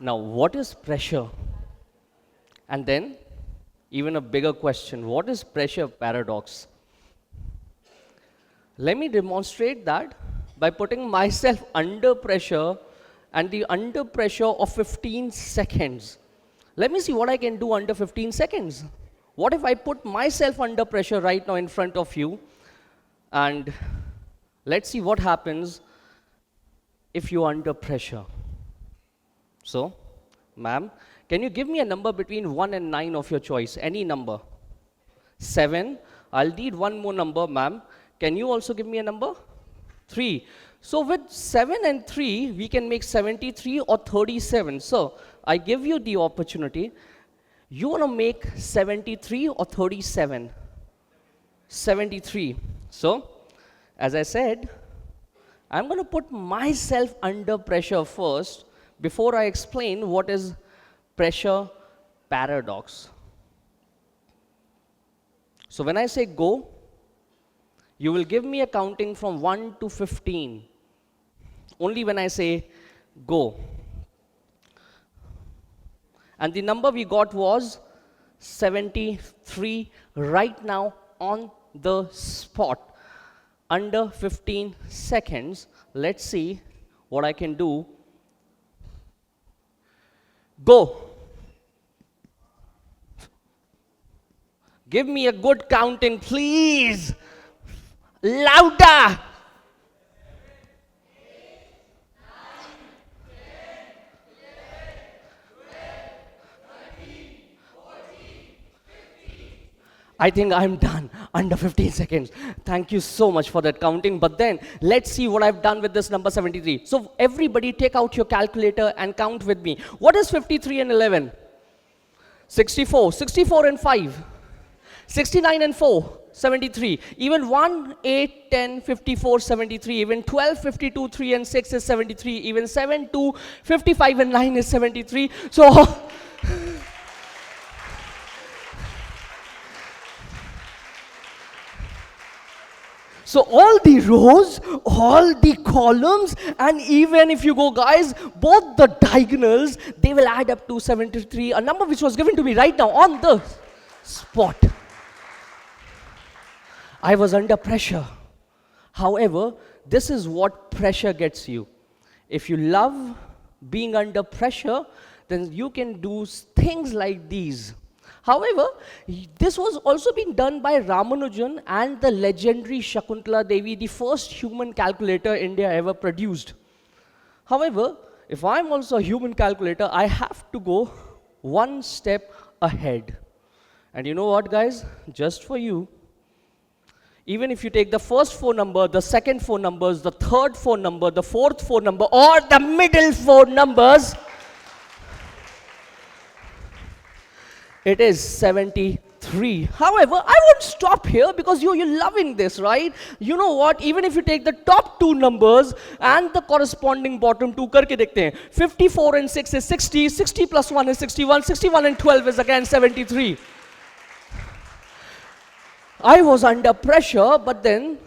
Now, what is pressure? And then, even a bigger question, what is pressure paradox? Let me demonstrate that by putting myself under pressure and the under pressure of 15 seconds. Let me see what I can do under 15 seconds. What if I put myself under pressure right now in front of you, and let's see what happens if you're under pressure. So, ma'am, can you give me a number between 1 and 9 of your choice? Any number. 7. I'll need one more number, ma'am. Can you also give me a number? 3. So with 7 and 3, we can make 73 or 37. So I give you the opportunity. You want to make 73 or 37? 73. So, as I said, I'm going to put myself under pressure first before I explain what is pressure paradox. So when I say go, you will give me a counting from 1 to 15. Only when I say go. And the number we got was 73 right now on the spot. Under 15 seconds. Let's see what I can do. Go. Give me a good counting, please. Louder. I think I'm done under 15 seconds. Thank you so much for that counting. But then, let's see what I've done with this number 73. So everybody take out your calculator and count with me. What is 53 and 11? 64. 64 and 5. 69 and 4. 73. Even 1, 8, 10, 54, 73. Even 12, 52, 3 and 6 is 73. Even 7, 2, 55 and 9 is 73. So... So all the rows, all the columns, and even if you go, guys, both the diagonals, they will add up to 73, a number which was given to me right now on the spot. I was under pressure. However, this is what pressure gets you. If you love being under pressure, then you can do things like these. However, this was also being done by Ramanujan and the legendary Shakuntala Devi, the first human calculator India ever produced. However, if I'm also a human calculator, I have to go one step ahead. And you know what, guys? Just for you, even if you take the first 4 numbers, the second 4 numbers, the third 4 number, the fourth 4 number, or the middle 4 numbers, it is 73. However, I won't stop here because you're loving this, right? You know what? Even if you take the top 2 numbers and the corresponding bottom 2, karke dekhte hain. 54 and 6 is 60. 60 plus 1 is 61. 61 and 12 is again 73. I was under pressure, but then,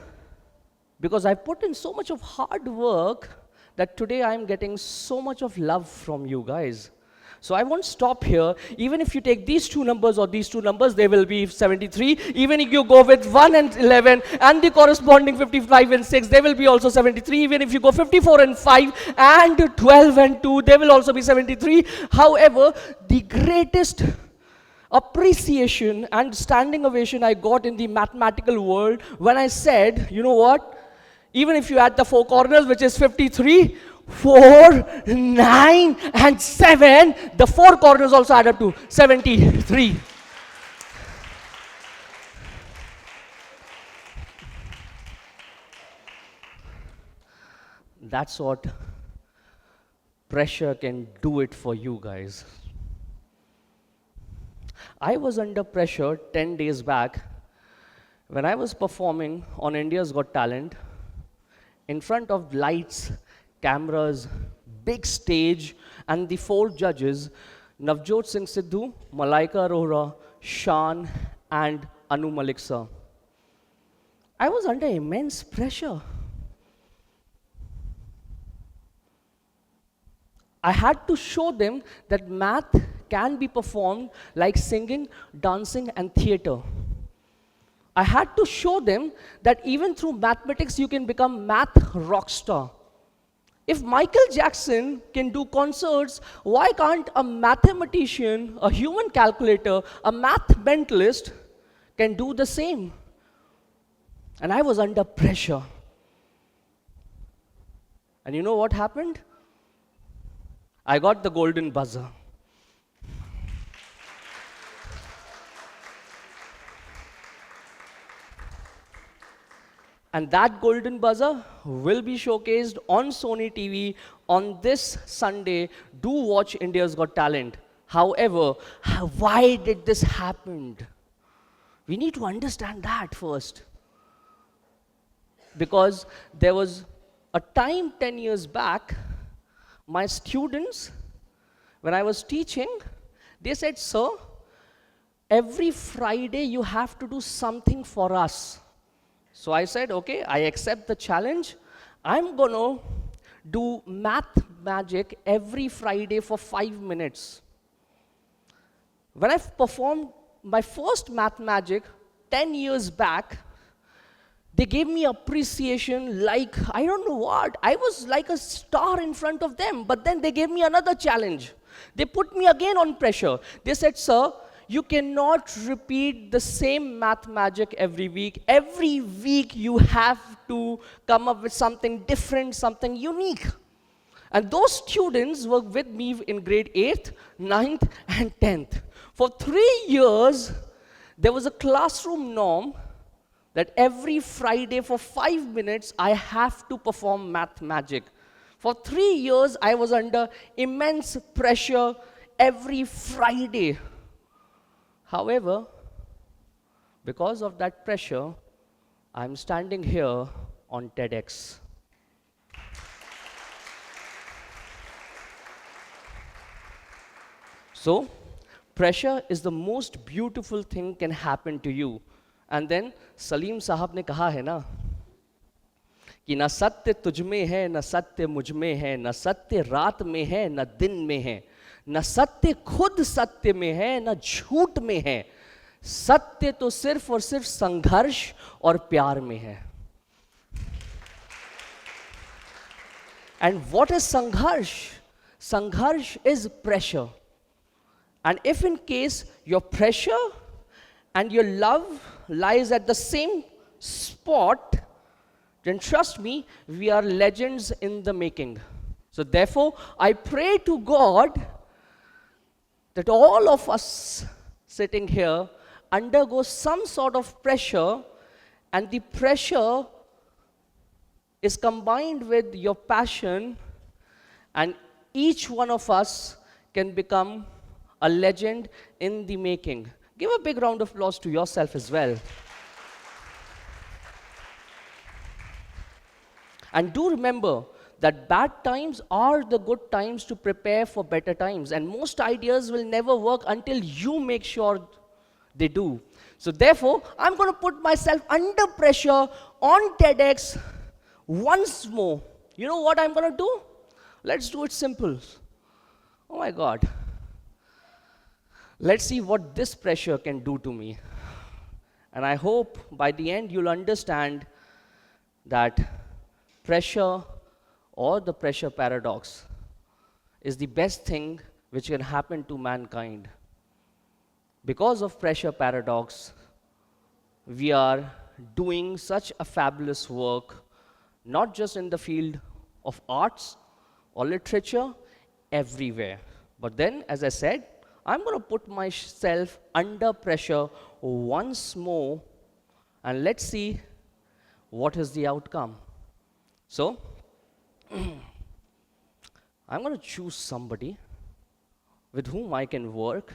because I put in so much of hard work, that today I'm getting so much of love from you guys. So I won't stop here. Even if you take these 2 numbers or these 2 numbers, they will be 73. Even if you go with 1 and 11 and the corresponding 55 and 6, they will be also 73. Even if you go 54 and 5 and 12 and 2, they will also be 73. However, the greatest appreciation and standing ovation I got in the mathematical world when I said, you know what? Even if you add the 4 corners, which is 53, 4, 9, and 7, the 4 corners also add up to 73. That's what pressure can do it for you guys. I was under pressure 10 days back when I was performing on India's Got Talent in front of lights, cameras, big stage, and the 4 judges, Navjot Singh Sidhu, Malaika Arora, Shan, and Anu Malik sir. I was under immense pressure. I had to show them that math can be performed like singing, dancing, and theater. I had to show them that even through mathematics, you can become math rock star. If Michael Jackson can do concerts, why can't a mathematician, a human calculator, a math mentalist can do the same? And I was under pressure. And you know what happened? I got the golden buzzer. And that golden buzzer will be showcased on Sony TV on this Sunday. Do watch India's Got Talent. However, why did this happen? We need to understand that first. Because there was a time 10 years back, my students, when I was teaching, they said, "Sir, every Friday you have to do something for us." So I said, okay, I accept the challenge. I'm going to do math magic every Friday for 5 minutes. When I performed my first math magic 10 years back, they gave me appreciation like, I don't know what. I was like a star in front of them. But then they gave me another challenge. They put me again on pressure. They said, "Sir, you cannot repeat the same math magic every week. Every week you have to come up with something different, something unique." And those students were with me in grade 8th, 9th, and 10th. For 3 years, there was a classroom norm that every Friday for 5 minutes, I have to perform math magic. For 3 years, I was under immense pressure every Friday. However, because of that pressure, I'm standing here on TEDx. So, pressure is the most beautiful thing can happen to you. And then Salim Sahab ने कहा है ना कि न सत्य तुझ में है, न सत्य मुझ में है, न सत्य रात में है, न दिन में है, न सत्य खुद सत्य में है, न झूठ में है, सत्य तो सिर्फ और सिर्फ संघर्ष और प्यार में है. And what is Sangharsh? Sangharsh is pressure. And if in case your pressure and your love lies at the same spot, then trust me, we are legends in the making. So therefore, I pray to God that all of us sitting here undergo some sort of pressure, and the pressure is combined with your passion, and each one of us can become a legend in the making. Give a big round of applause to yourself as well. And do remember that bad times are the good times to prepare for better times. And most ideas will never work until you make sure they do. So therefore, I'm going to put myself under pressure on TEDx once more. You know what I'm going to do? Let's do it simple. Oh my God. Let's see what this pressure can do to me. And I hope by the end you'll understand that pressure or the pressure paradox is the best thing which can happen to mankind. Because of pressure paradox, we are doing such a fabulous work, not just in the field of arts or literature, everywhere. But then, as I said, I'm going to put myself under pressure once more, and let's see what is the outcome. So, I'm going to choose somebody with whom I can work.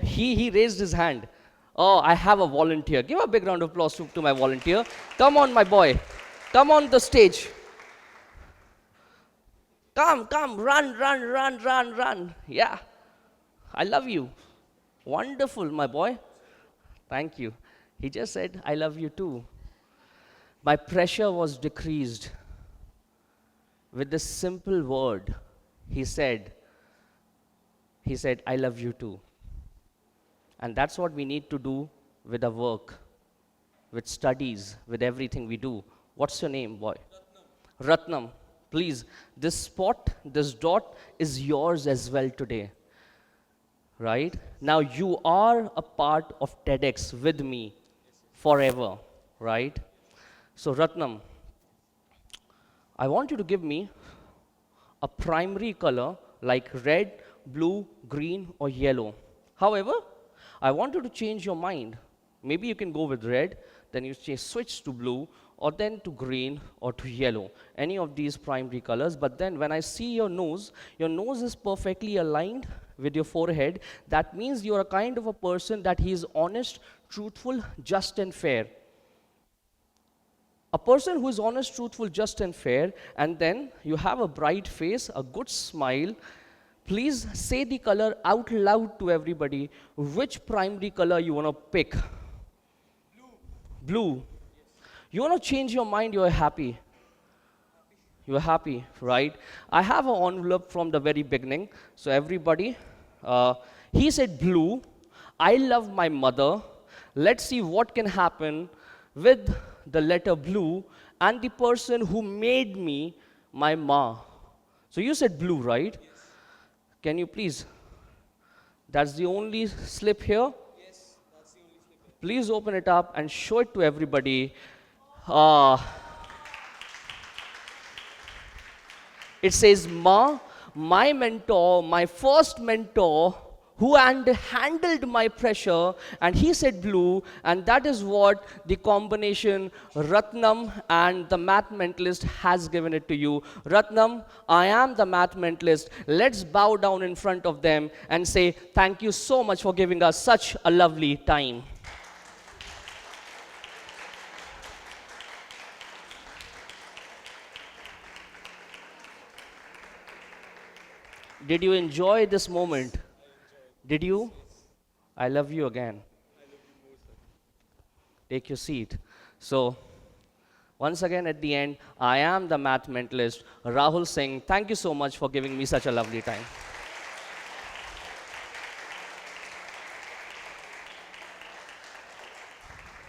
He raised his hand. Oh, I have a volunteer. Give a big round of applause to my volunteer. Come on, my boy. Come on the stage. Come, run. Yeah, I love you. Wonderful, my boy. Thank you. He just said, I love you too. My pressure was decreased with this simple word. He said, I love you too. And that's what we need to do with our work, with studies, with everything we do. What's your name, boy? Ratnam. Please, this spot, this dot is yours as well today. Right? Now you are a part of TEDx with me forever. Right? So, Ratnam, I want you to give me a primary color like red, blue, green, or yellow. However, I want you to change your mind. Maybe you can go with red, then you switch to blue, or then to green, or to yellow. Any of these primary colors. But then when I see your nose is perfectly aligned with your forehead. That means you are a kind of a person that he is honest, truthful, just and fair. A person who is honest, truthful, just and fair, and then you have a bright face, a good smile. Please say the color out loud to everybody. Which primary color you want to pick? Blue. You want to change your mind, you're happy. You're happy, right? I have an envelope from the very beginning. So everybody, he said blue. I love my mother. Let's see what can happen with the letter blue and the person who made me my ma. So you said blue, right? Yes. Can you please? That's the only slip here? Yes, that's the only slip here. Please open it up and show it to everybody. It says Ma, my mentor, my first mentor, who handled my pressure, and he said blue, and that is what the combination Ratnam and the Math Mentalist has given it to you. Ratnam, I am the Math Mentalist. Let's bow down in front of them and say thank you so much for giving us such a lovely time. Did you enjoy this moment? Did you? I love you again. I love you more, sir. Take your seat. So, once again at the end, I am the Math Mentalist, Rahul Singh. Thank you so much for giving me such a lovely time.